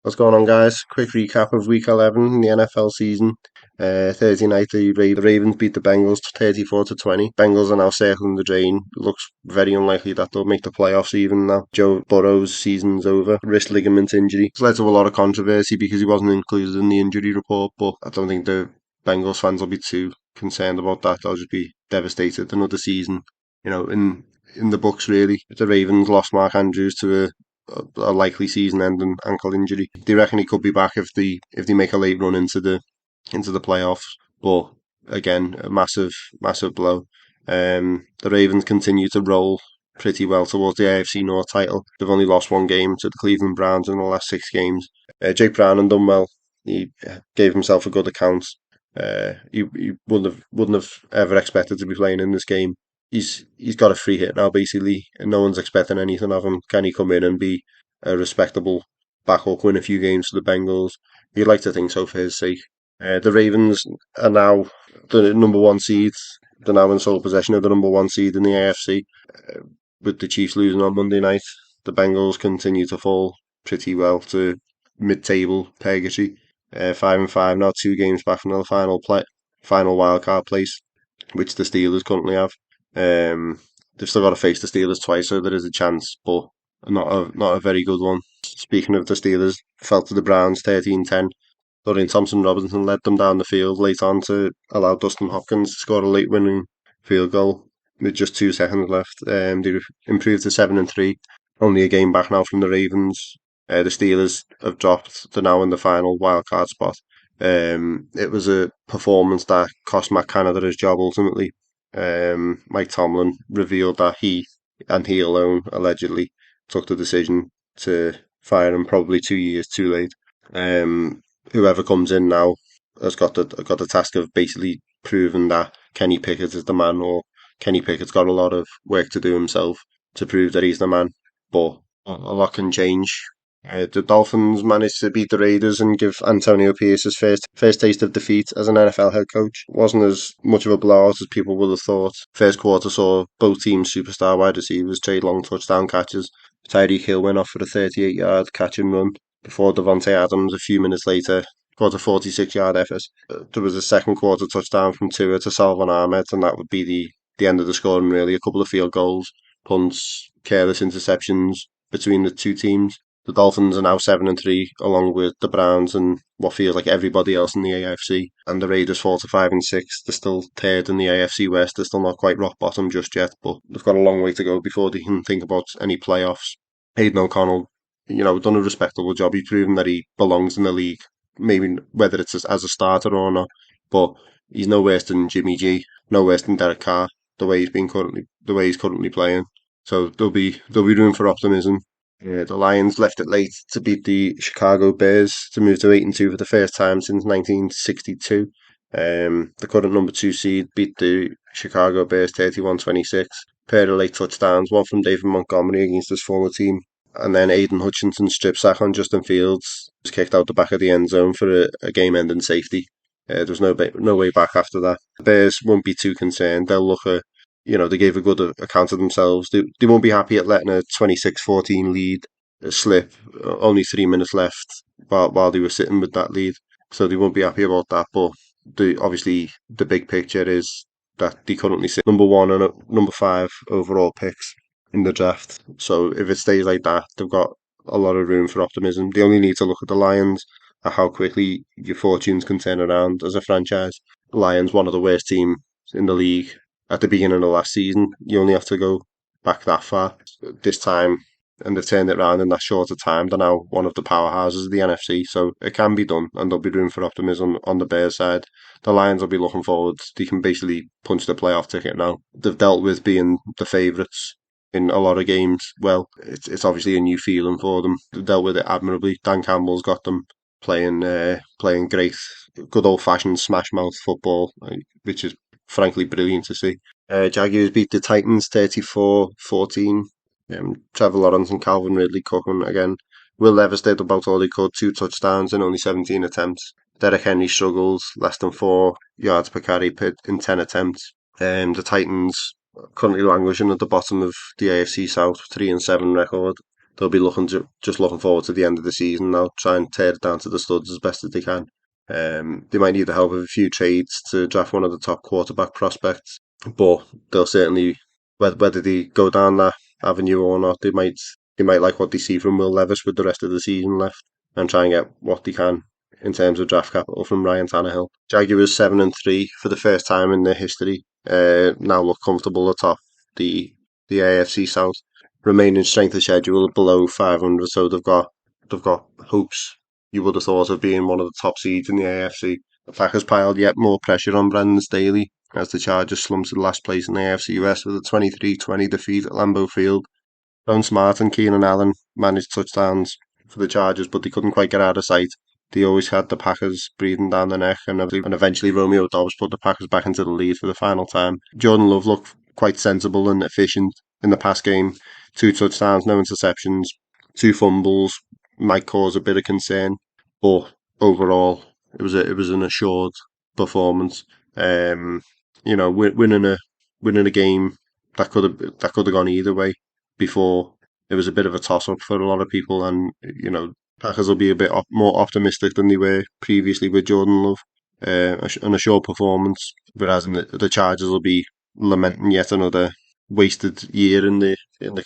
What's going on, guys? Quick recap of Week 11 in the NFL season. Thursday night, the Ravens beat the Bengals 34-20. Bengals are now circling the drain. It looks very unlikely that they'll make the playoffs even now. Joe Burrow's season's over. Wrist ligament injury. It's led to a lot of controversy because he wasn't included in the injury report, but I don't think the Bengals fans will be too concerned about that. They'll just be devastated. Another season, in the books, really. The Ravens lost Mark Andrews to a likely season-ending ankle injury. They reckon he could be back if they make a late run into the playoffs. But again, a massive blow. The Ravens continue to roll pretty well towards the AFC North title. They've only lost one game to the Cleveland Browns in the last 6 games. Jake Brown done well. He gave himself a good account. He wouldn't have ever expected to be playing in this game. He's got a free hit now basically, and no one's expecting anything of him. Can he come in and be a respectable backup, win a few games for the Bengals? You'd like to think so for his sake. The Ravens are now the number one seed. They're now in sole possession of the number one seed in the AFC. With the Chiefs losing on Monday night, the Bengals continue to fall pretty well to mid-table purgatory. 5-5 now, 2 games back from the final wildcard place, which the Steelers currently have. They've still got to face the Steelers twice, so there is a chance, but not a very good one. Speaking of the Steelers, fell to the Browns 13-10. Dorian Thompson-Robinson led them down the field late on to allow Dustin Hopkins to score a late winning field goal with just 2 seconds left. They improved to 7-3, only a game back now from the Ravens. The Steelers have dropped. They're now in the final wildcard spot. It was a performance that cost Matt Canada his job ultimately. Mike Tomlin revealed that he and he alone allegedly took the decision to fire him probably 2 years too late. Whoever comes in now has got the task of basically proving that Kenny Pickett is the man, or Kenny Pickett's got a lot of work to do himself to prove that he's the man. But a lot can change. The Dolphins managed to beat the Raiders and give Antonio Pierce his first taste of defeat as an NFL head coach. It wasn't as much of a blowout as people would have thought. First quarter saw both teams' superstar wide receivers trade long touchdown catches. Tyreek Hill went off for a 38-yard catch and run before Devontae Adams a few minutes later got a 46-yard effort. There was a second quarter touchdown from Tua to Salvon Ahmed, and that would be the end of the scoring really. A couple of field goals, punts, careless interceptions between the two teams. The Dolphins are now 7-3, along with the Browns and what feels like everybody else in the AFC. And the Raiders fall to 5-6. They're still third in the AFC West. They're still not quite rock bottom just yet, but they've got a long way to go before they can think about any playoffs. Hayden O'Connell, done a respectable job. He's proven that he belongs in the league. Maybe whether it's as a starter or not, but he's no worse than Jimmy G, no worse than Derek Carr. The way he's currently playing. So there'll be room for optimism. The Lions left it late to beat the Chicago Bears to move to 8-2 for the first time since 1962. The current number 2 seed beat the Chicago Bears 31-26. Pair of late touchdowns, one from David Montgomery against his former team, and then Aiden Hutchinson's strip sack on Justin Fields was kicked out the back of the end zone for a game-ending safety. There was no way back after that. The Bears won't be too concerned. They'll look at they gave a good account of themselves. They won't be happy at letting a 26-14 lead slip, only 3 minutes left while they were sitting with that lead. So they won't be happy about that. But obviously the big picture is that they currently sit number 1 and number 5 overall picks in the draft. So if it stays like that, they've got a lot of room for optimism. They only need to look at the Lions, at how quickly your fortunes can turn around as a franchise. The Lions, one of the worst teams in the league at the beginning of last season. You only have to go back that far this time, and they've turned it around in that shorter time. They're now one of the powerhouses of the NFC, so it can be done, and there'll be room for optimism on the Bears side. The Lions will be looking forward. They can basically punch the playoff ticket now. They've dealt with being the favourites in a lot of games. Well, it's obviously a new feeling for them. They've dealt with it admirably. Dan Campbell's got them playing great, good old-fashioned smash mouth football, which is frankly brilliant to see. Jaguars beat the Titans 34-14. Trevor Lawrence and Calvin Ridley cooking again. Will Levis did about all he could, 2 touchdowns in only 17 attempts. Derek Henry struggles, less than 4 yards per carry in 10 attempts. The Titans currently languishing at the bottom of the AFC South, 3-7 record. they'll be just looking forward to the end of the season now, try and tear it down to the studs as best as they can. They might need the help of a few trades to draft one of the top quarterback prospects, but they'll certainly, whether they go down that avenue or not, they might like what they see from Will Levis with the rest of the season left and try and get what they can in terms of draft capital from Ryan Tannehill. Jaguars 7-3 for the first time in their history. Now look comfortable atop the AFC South. Remaining strength of schedule below 500, so they've got hopes. You would have thought of being one of the top seeds in the AFC. The Packers piled yet more pressure on Brandon Staley as the Chargers slumped to last place in the AFC West with a 23-20 defeat at Lambeau Field. Stone Smart and Keenan Allen managed touchdowns for the Chargers, but they couldn't quite get out of sight. They always had the Packers breathing down the neck, and eventually Romeo Dobbs put the Packers back into the lead for the final time. Jordan Love looked quite sensible and efficient in the pass game. 2 touchdowns, no interceptions, 2 fumbles might cause a bit of concern, but overall it was an assured performance. Winning a game that could have gone either way before. It was a bit of a toss up for a lot of people, and Packers will be a bit more optimistic than they were previously with Jordan Love. An assured performance, whereas the Chargers will be lamenting yet another wasted year in the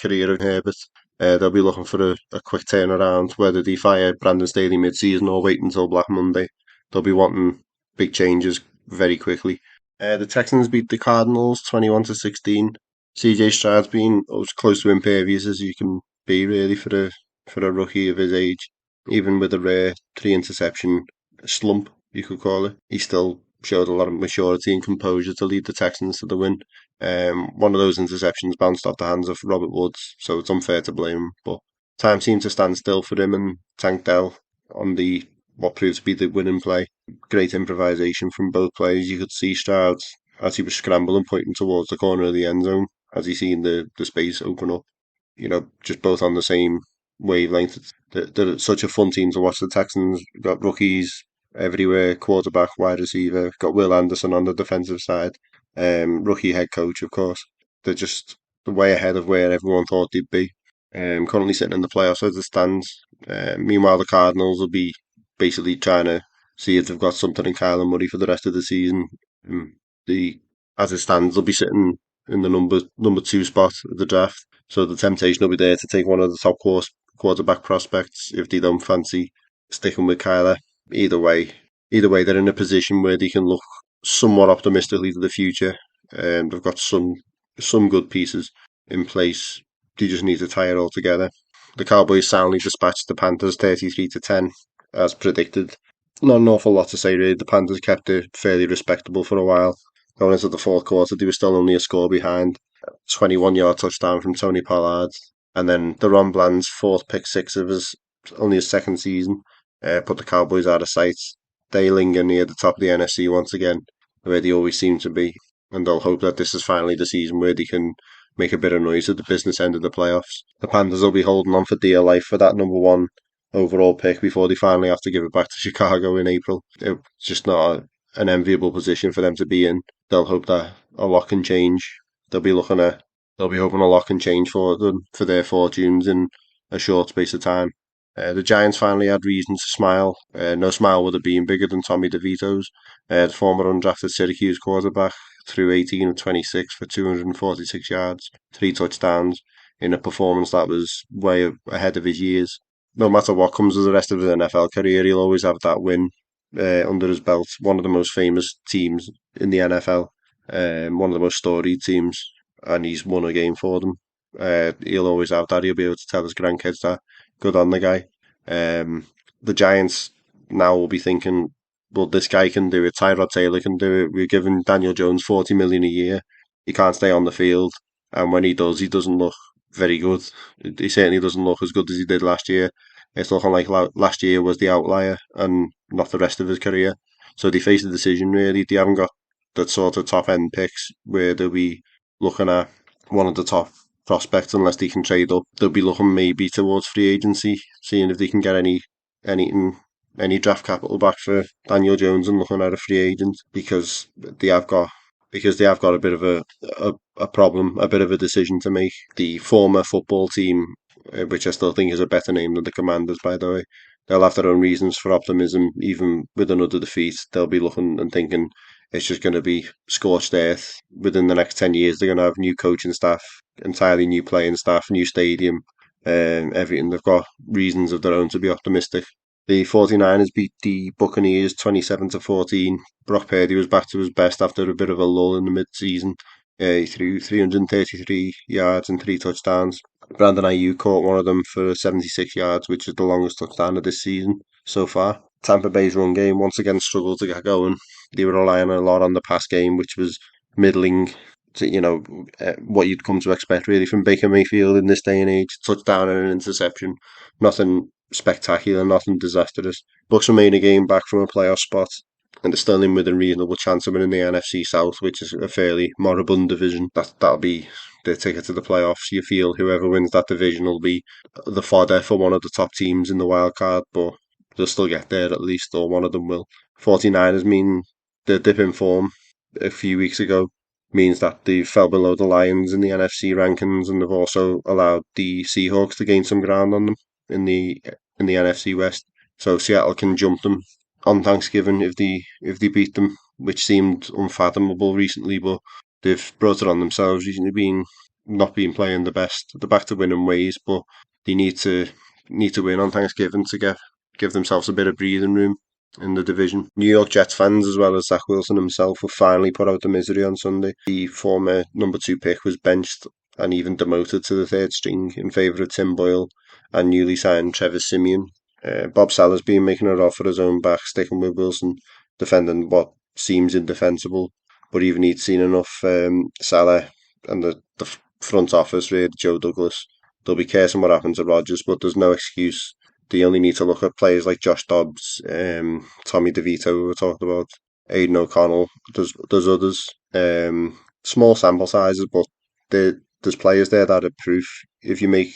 career of Herbert. They'll be looking for a quick turnaround, whether they fire Brandon Staley mid-season or wait until Black Monday. They'll be wanting big changes very quickly. The Texans beat the Cardinals 21-16. CJ Stroud's been as close to impervious as you can be really for a rookie of his age. Even with a rare 3 interception slump, you could call it, he still showed a lot of maturity and composure to lead the Texans to the win. One of those interceptions bounced off the hands of Robert Woods, so it's unfair to blame him. But time seemed to stand still for him and Tank Dell on the what proved to be the winning play. Great improvisation from both players. You could see Stroud as he was scrambling, pointing towards the corner of the end zone, as he seen the space open up. Just both on the same wavelength. They're such a fun team to watch. The Texans got rookies everywhere, quarterback, wide receiver. Got Will Anderson on the defensive side, rookie head coach, of course. They're just way ahead of where everyone thought they'd be. Currently sitting in the playoffs as it stands. Meanwhile, the Cardinals will be basically trying to see if they've got something in Kyler Murray for the rest of the season. The As it stands, they'll be sitting in the number 2 spot of the draft. So the temptation will be there to take one of the top quarterback prospects if they don't fancy sticking with Kyler. Either way, they're in a position where they can look somewhat optimistically to the future. They've got some good pieces in place. They just need to tie it all together. The Cowboys soundly dispatched the Panthers 33-10, as predicted. Not an awful lot to say really. The Panthers kept it fairly respectable for a while. Going into the fourth quarter, they were still only a score behind. 21-yard touchdown from Tony Pollard. And then Deron Bland's fourth pick six of only his second season put the Cowboys out of sight. They linger near the top of the NFC once again, where they always seem to be. And they'll hope that this is finally the season where they can make a bit of noise at the business end of the playoffs. The Panthers will be holding on for dear life for that number 1 overall pick before they finally have to give it back to Chicago in April. It's just not an enviable position for them to be in. They'll hope that a lot can change. They'll be hoping a lot can change for them, for their fortunes in a short space of time. The Giants finally had reason to smile. No smile would have been bigger than Tommy DeVito's. The former undrafted Syracuse quarterback threw 18 of 26 for 246 yards, 3 touchdowns in a performance that was way ahead of his years. No matter what comes of the rest of his NFL career, he'll always have that win under his belt. One of the most famous teams in the NFL, one of the most storied teams, and he's won a game for them. He'll always have that. He'll be able to tell his grandkids that. Good on the guy. The Giants now will be thinking, well, this guy can do it. Tyrod Taylor can do it. We're giving Daniel Jones $40 million a year. He can't stay on the field, and when he does, he doesn't look very good. He certainly doesn't look as good as he did last year. It's looking like last year was the outlier and not the rest of his career. So they face a decision really. They haven't got that sort of top end picks where they'll be looking at one of the top prospects unless they can trade up. They'll be looking maybe towards free agency, seeing if they can get any draft capital back for Daniel Jones and looking at a free agent because they have got a bit of a problem, a bit of a decision to make. The former football team which I still think is a better name than the Commanders, by the way. They'll have their own reasons for optimism, even with another defeat. They'll be looking and thinking it's just going to be scorched earth. Within the next 10 years, they're going to have new coaching staff, entirely new playing staff, new stadium, everything. They've got reasons of their own to be optimistic. The 49ers beat the Buccaneers 27-14. Brock Purdy was back to his best after a bit of a lull in the mid-season. He threw 333 yards and three touchdowns. Brandon Ayuk caught one of them for 76 yards, which is the longest touchdown of this season so far. Tampa Bay's run game once again struggled to get going. They were relying a lot on the pass game, which was middling to, what you'd come to expect really from Baker Mayfield in this day and age. Touchdown and an interception. Nothing spectacular, nothing disastrous. Bucks remain a game back from a playoff spot, and they're still in with a reasonable chance of winning the NFC South, which is a fairly moribund division. That'll be the ticket to the playoffs. You feel whoever wins that division will be the fodder for one of the top teams in the wild card, but they'll still get there at least, or one of them will. 49ers mean the dip in form a few weeks ago means that they fell below the Lions in the NFC rankings, and they've also allowed the Seahawks to gain some ground on them in the NFC West. So Seattle can jump them on Thanksgiving if they beat them, which seemed unfathomable recently, but they've brought it on themselves recently, being not been playing the best. They're back to winning ways, but they need to win on Thanksgiving to give themselves a bit of breathing room in the division. New York Jets fans, as well as Zach Wilson himself, will finally put out the misery on Sunday. The former number two pick was benched and even demoted to the third string in favour of Tim Boyle and newly signed Trevor Simeon. Bob Saleh's been making it off for his own back, sticking with Wilson, defending what seems indefensible. But even he'd seen enough. Saleh and the front office, really, Joe Douglas, they'll be cursing what happened to Rodgers, but there's no excuse. They only need to look at players like Josh Dobbs, Tommy DeVito, who we talked about, Aidan O'Connell. There's others. Small sample sizes, but there's players there that are proof. If you make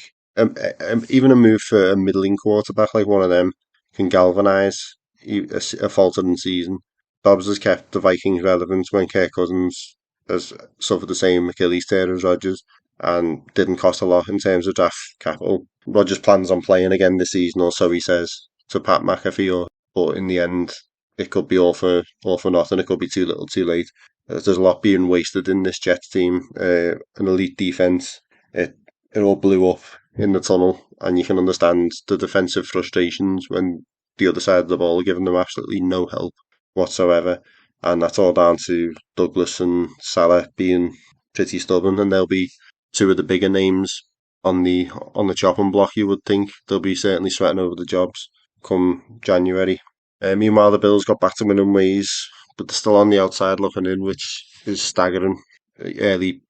even a move for a middling quarterback like one of them can galvanise a faltering season. Dobbs has kept the Vikings relevant when Kirk Cousins has suffered the same Achilles tear as Rodgers and didn't cost a lot in terms of draft capital. Rodgers plans on playing again this season, or so he says to Pat McAfee. But in the end, it could be all for nothing. It could be too little, too late. There's a lot being wasted in this Jets team. An elite defense. It all blew up in the tunnel, and you can understand the defensive frustrations when the other side of the ball are giving them absolutely no help whatsoever. And that's all down to Douglas and Salah being pretty stubborn, and they'll be two of the bigger names on the chopping block. You would think they'll be certainly sweating over the jobs come January. Meanwhile, the Bills got back to winning ways, but they're still on the outside looking in, which is staggering. Early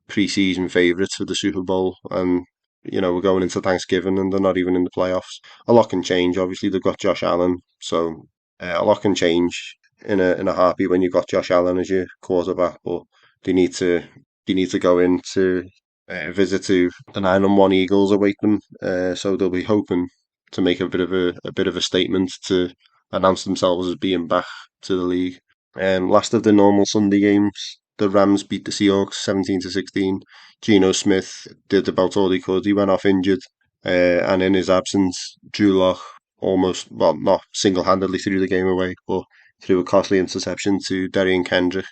pre-season favourites for the Super Bowl, and we're going into Thanksgiving and they're not even in the playoffs. A lot can change. Obviously, they've got Josh Allen, so a lot can change in a heartbeat when you've got Josh Allen as your quarterback. But they need to they need to go into a visit to the 9-1 Eagles await them. So they'll be hoping to make a bit of a statement to announce themselves as being back to the league. Last of the normal Sunday games, the Rams beat the Seahawks 17-16. Geno Smith did about all he could. He went off injured, and in his absence, Drew Lock almost, well, not single-handedly threw the game away, but threw a costly interception to Darian Kendrick.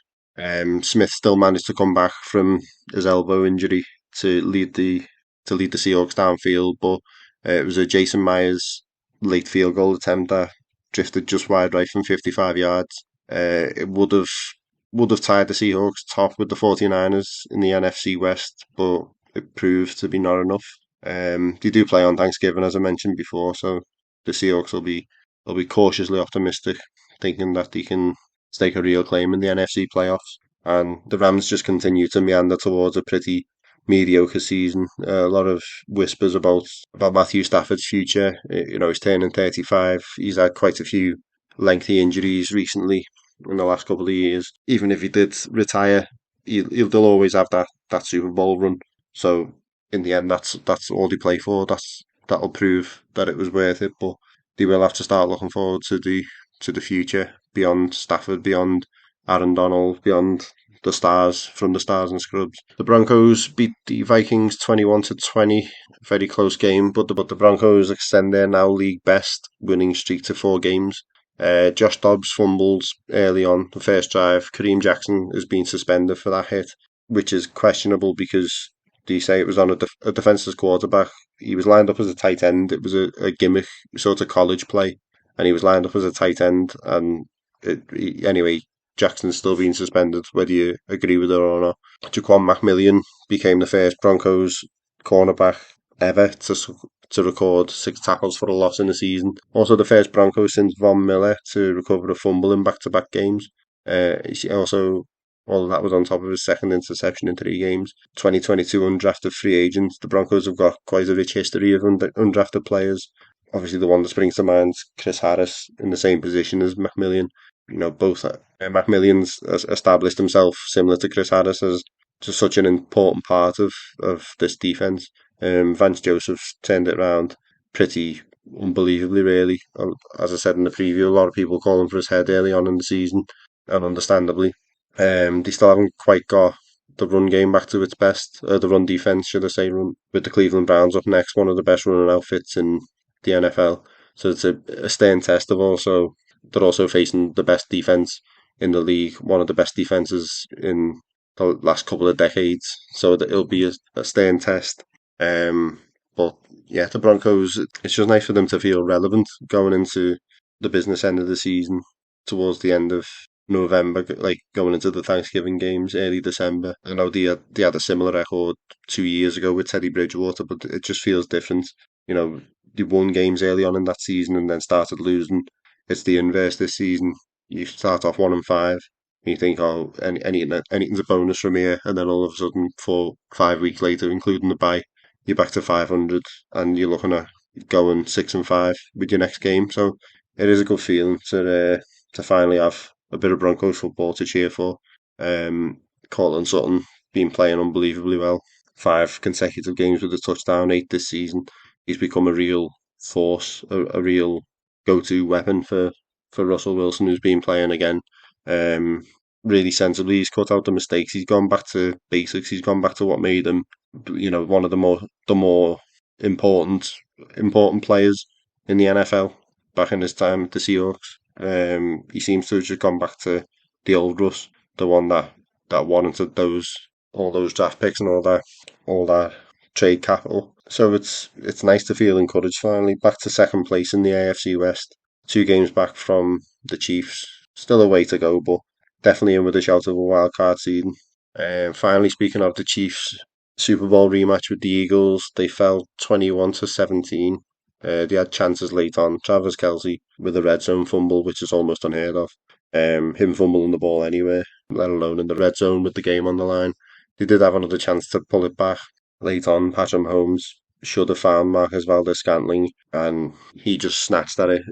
Smith still managed to come back from his elbow injury to lead the Seahawks downfield, but it was a Jason Myers late field goal attempt that drifted just wide right from 55 yards. It would have tied the Seahawks top with the 49ers in the NFC West, but it proved to be not enough. They do play on Thanksgiving, as I mentioned before, so the Seahawks will be cautiously optimistic, thinking that they can stake a real claim in the NFC playoffs. And the Rams just continue to meander towards a pretty mediocre season. A lot of whispers about Matthew Stafford's future. He's turning 35. He's had quite a few lengthy injuries recently in the last couple of years. Even if he did retire, they'll always have that Super Bowl run. So in the end, that's all they play for. That'll prove that it was worth it. But they will have to start looking forward to the future beyond Stafford, beyond Aaron Donald beyond the stars from the stars and scrubs. The Broncos beat the Vikings 21-20, very close game, but the Broncos extend their now league best winning streak to 4 games. Josh Dobbs fumbled early on the first drive. Kareem Jackson has been suspended for that hit, which is questionable because they say it was on a defenseless quarterback. He was lined up as a tight end. It was a gimmick sort of college play, and he was lined up as a tight end. And anyway, Jackson's still being suspended, whether you agree with it or not. Jaquan McMillian became the first Broncos cornerback ever to record 6 tackles for a loss in a season. Also, the first Broncos since Von Miller to recover a fumble in back-to-back games. He also, all of that was on top of his second interception in 3 games. 2022 undrafted free agents. The Broncos have got quite a rich history of undrafted players. Obviously, the one that springs to mind is Chris Harris in the same position as McMillian. Both McMillian's established himself similar to Chris Harris as just such an important part of this defense. Vance Joseph's turned it around pretty unbelievably, really. As I said in the preview, a lot of people calling for his head early on in the season, and understandably. They still haven't quite got the run game back to its best, the run defense, should I say, with the Cleveland Browns up next, one of the best running outfits in the NFL. So it's a stern test of also they're also facing the best defense in the league, one of the best defenses in the last couple of decades. So it'll be a stern test. But yeah, the Broncos, it's just nice for them to feel relevant going into the business end of the season towards the end of November, like going into the Thanksgiving games, early December. I know they had a similar record 2 years ago with Teddy Bridgewater, but it just feels different. They won games early on in that season and then started losing. It's the inverse this season. You start off 1-5, and you think, oh, anything's a bonus from here, and then all of a sudden, 4, 5 weeks later, including the bye, you're back to 500, and you're looking at going 6-5 with your next game. So it is a good feeling to finally have a bit of Broncos football to cheer for. Cortland Sutton been playing unbelievably well. 5 consecutive games with a touchdown, 8 this season. He's become a real force, a real go-to weapon for Russell Wilson, who's been playing again. Um, really sensibly, he's cut out the mistakes. He's gone back to basics. He's gone back to what made him, one of the more important important players in the NFL back in his time at the Seahawks. He seems to have just gone back to the old Russ, the one that warranted all those draft picks and all that trade capital. So it's nice to feel encouraged finally. Back to second place in the AFC West, 2 games back from the Chiefs. Still a way to go, but definitely in with a shout of a wild card season. Finally, speaking of the Chiefs Super Bowl rematch with the Eagles, they fell 21-17. They had chances late on. Travis Kelce with a red zone fumble, which is almost unheard of. Him fumbling the ball anywhere, let alone in the red zone with the game on the line. They did have another chance to pull it back late on. Patrick Mahomes should have found Marcus Valdes-Scantling, and he just snatched at it.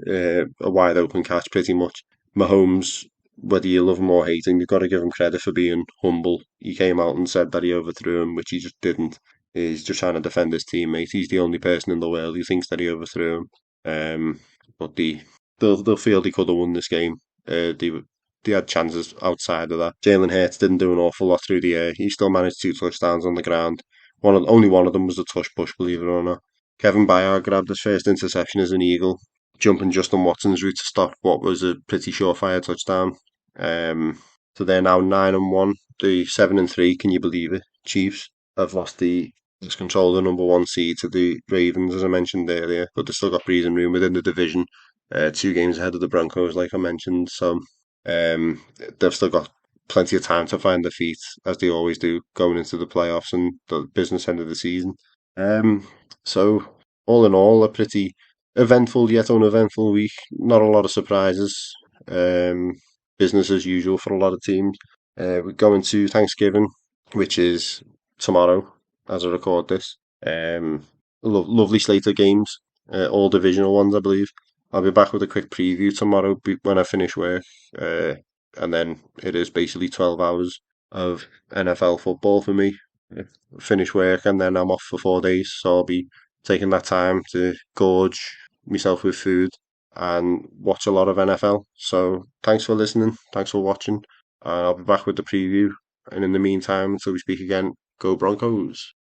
A wide open catch, pretty much. Mahomes, whether you love him or hate him, you've got to give him credit for being humble. He came out and said that he overthrew him, which he just didn't. He's just trying to defend his teammate. He's the only person in the world who thinks that he overthrew him. But they'll feel they could have won this game. They had chances outside of that. Jalen Hurts didn't do an awful lot through the air. He still managed 2 touchdowns on the ground. Only one of them was a touch push, believe it or not. Kevin Byard grabbed his first interception as an Eagle, jumping Justin Watson's route to stop what was a pretty surefire touchdown. So they're now 9-1. The 7-3. Can you believe it? Chiefs have lost control the number 1 seed to the Ravens, as I mentioned earlier, but they've still got breathing room within the division. 2 games ahead of the Broncos, like I mentioned. So they've still got plenty of time to find their feet, as they always do, going into the playoffs and the business end of the season. So all in all, a pretty eventful yet uneventful week. Not a lot of surprises. Um, Business as usual for a lot of teams. We're going to Thanksgiving, which is tomorrow, as I record this. Lovely slate of games, all divisional ones, I believe. I'll be back with a quick preview tomorrow when I finish work, and then it is basically 12 hours of NFL football for me. Finish work and then I'm off for 4 days, so I'll be taking that time to gorge myself with food and watch a lot of NFL. So thanks for listening, thanks for watching, and I'll be back with the preview. And in the meantime, until we speak again, go Broncos.